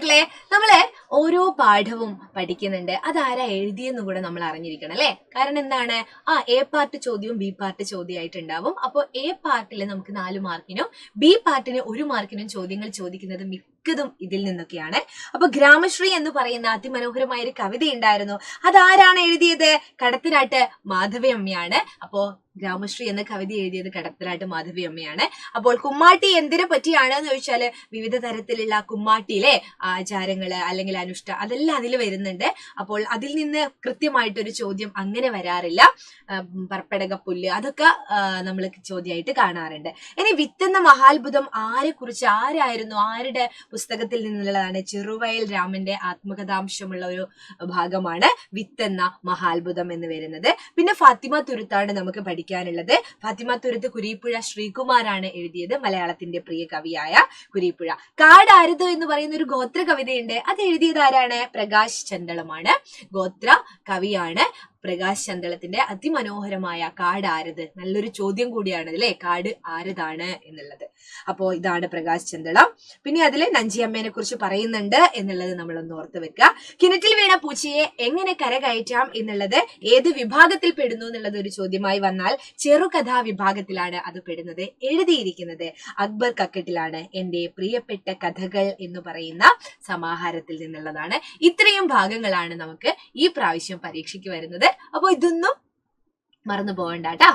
മക്കളെ, നമ്മളെ ഓരോ പാഠവും പഠിക്കുന്നുണ്ട്. അതാരാ എഴുതിയെന്ന് കൂടെ നമ്മൾ അറിഞ്ഞിരിക്കണം അല്ലെ. കാരണം എന്താണ്, എ പാർട്ട് ചോദ്യവും ബി പാർട്ട് ചോദ്യമായിട്ടുണ്ടാവും. അപ്പോൾ എ പാർട്ടിൽ നമുക്ക് 4 മാർക്കിനും ബി പാർട്ടിന് 1 മാർക്കിനും ചോദ്യങ്ങൾ ചോദിക്കുന്നത് മിക്കതും ഇതിൽ നിന്നൊക്കെയാണ്. അപ്പൊ ഗ്രാമശ്രീ എന്ന് പറയുന്ന അതിമനോഹരമായ ഒരു കവിത ഉണ്ടായിരുന്നു. അതാരാണ് എഴുതിയത്? കടത്തനാട്ട് മാധവിയമ്മയാണ്. അപ്പോ ഗ്രാമശ്രീ എന്ന കവിത എഴുതിയത് കടത്തനാട്ട് മാധവിയമ്മയാണ്. അപ്പോൾ കുമ്മാട്ടി എന്തിനെ പറ്റിയാണ് എന്ന് ചോദിച്ചാല് വിവിധ തരത്തിലുള്ള കുമ്മാട്ടിയിലെ ആചാരങ്ങള് അല്ലെങ്കിൽ അനുഷ്ഠ അതെല്ലാം അതിൽ വരുന്നുണ്ട്. അപ്പോൾ അതിൽ നിന്ന് കൃത്യമായിട്ടൊരു ചോദ്യം അങ്ങനെ വരാറില്ല. പർപ്പടകപ്പുല്ല് അതൊക്കെ നമ്മൾ ചോദ്യമായിട്ട് കാണാറുണ്ട്. ഇനി വിത്തെന്ന മഹാത്ഭുതം ആരായിരുന്നു, ആരുടെ പുസ്തകത്തിൽ നിന്നുള്ളതാണ്? ചെറുവയൽ രാമന്റെ ആത്മകഥാംശമുള്ള ഒരു ഭാഗമാണ് വിത്തെന്ന മഹാത്ഭുതം എന്ന് വരുന്നത്. പിന്നെ ഫാത്തിമ തുരുത്താണ് നമുക്ക് പഠിക്കാനുള്ളത്. ഫാത്തിമ തുരുത്ത് കുരീപ്പുഴ ശ്രീകുമാരാണ് എഴുതിയത്, മലയാളത്തിന്റെ പ്രിയ കവിയായ കുരീപ്പുഴ. കാടാരുത് എന്ന് പറയുന്ന ഒരു ഗോത്ര കവിതയുണ്ട്, അത് എഴുതിയത് ആരാണ്? പ്രകാശ് ചന്തളമാണ്. ഗോത്ര കവിയാണ് പ്രകാശ് ചന്തളത്തിന്റെ അതിമനോഹരമായ കാട് ആരത്. നല്ലൊരു ചോദ്യം കൂടിയാണ് അല്ലെ, കാട് ആരതാണ് എന്നുള്ളത്. അപ്പോ ഇതാണ് പ്രകാശ് ചന്തളം. പിന്നെ അതില് നഞ്ചിയമ്മേനെ കുറിച്ച് പറയുന്നുണ്ട് എന്നുള്ളത് നമ്മളൊന്ന് ഓർത്ത് വെക്കുക. കിണറ്റിൽ വീണ പൂച്ചയെ എങ്ങനെ കരകയറ്റാം എന്നുള്ളത് ഏത് വിഭാഗത്തിൽ പെടുന്നു എന്നുള്ളത് ഒരു ചോദ്യമായി വന്നാൽ ചെറുകഥാ വിഭാഗത്തിലാണ് അത് പെടുന്നത്. എഴുതിയിരിക്കുന്നത് അക്ബർ കക്കട്ടിലാണ്. എന്റെ പ്രിയപ്പെട്ട കഥകൾ എന്ന് പറയുന്ന സമാഹാരത്തിൽ നിന്നുള്ളതാണ്. ഇത്രയും ഭാഗങ്ങളാണ് നമുക്ക് ഈ പ്രാവശ്യം പരീക്ഷയ്ക്ക് വരുന്നത്. അപ്പൊ ഇതൊന്നും മറന്നു പോകണ്ട ട്ടാ.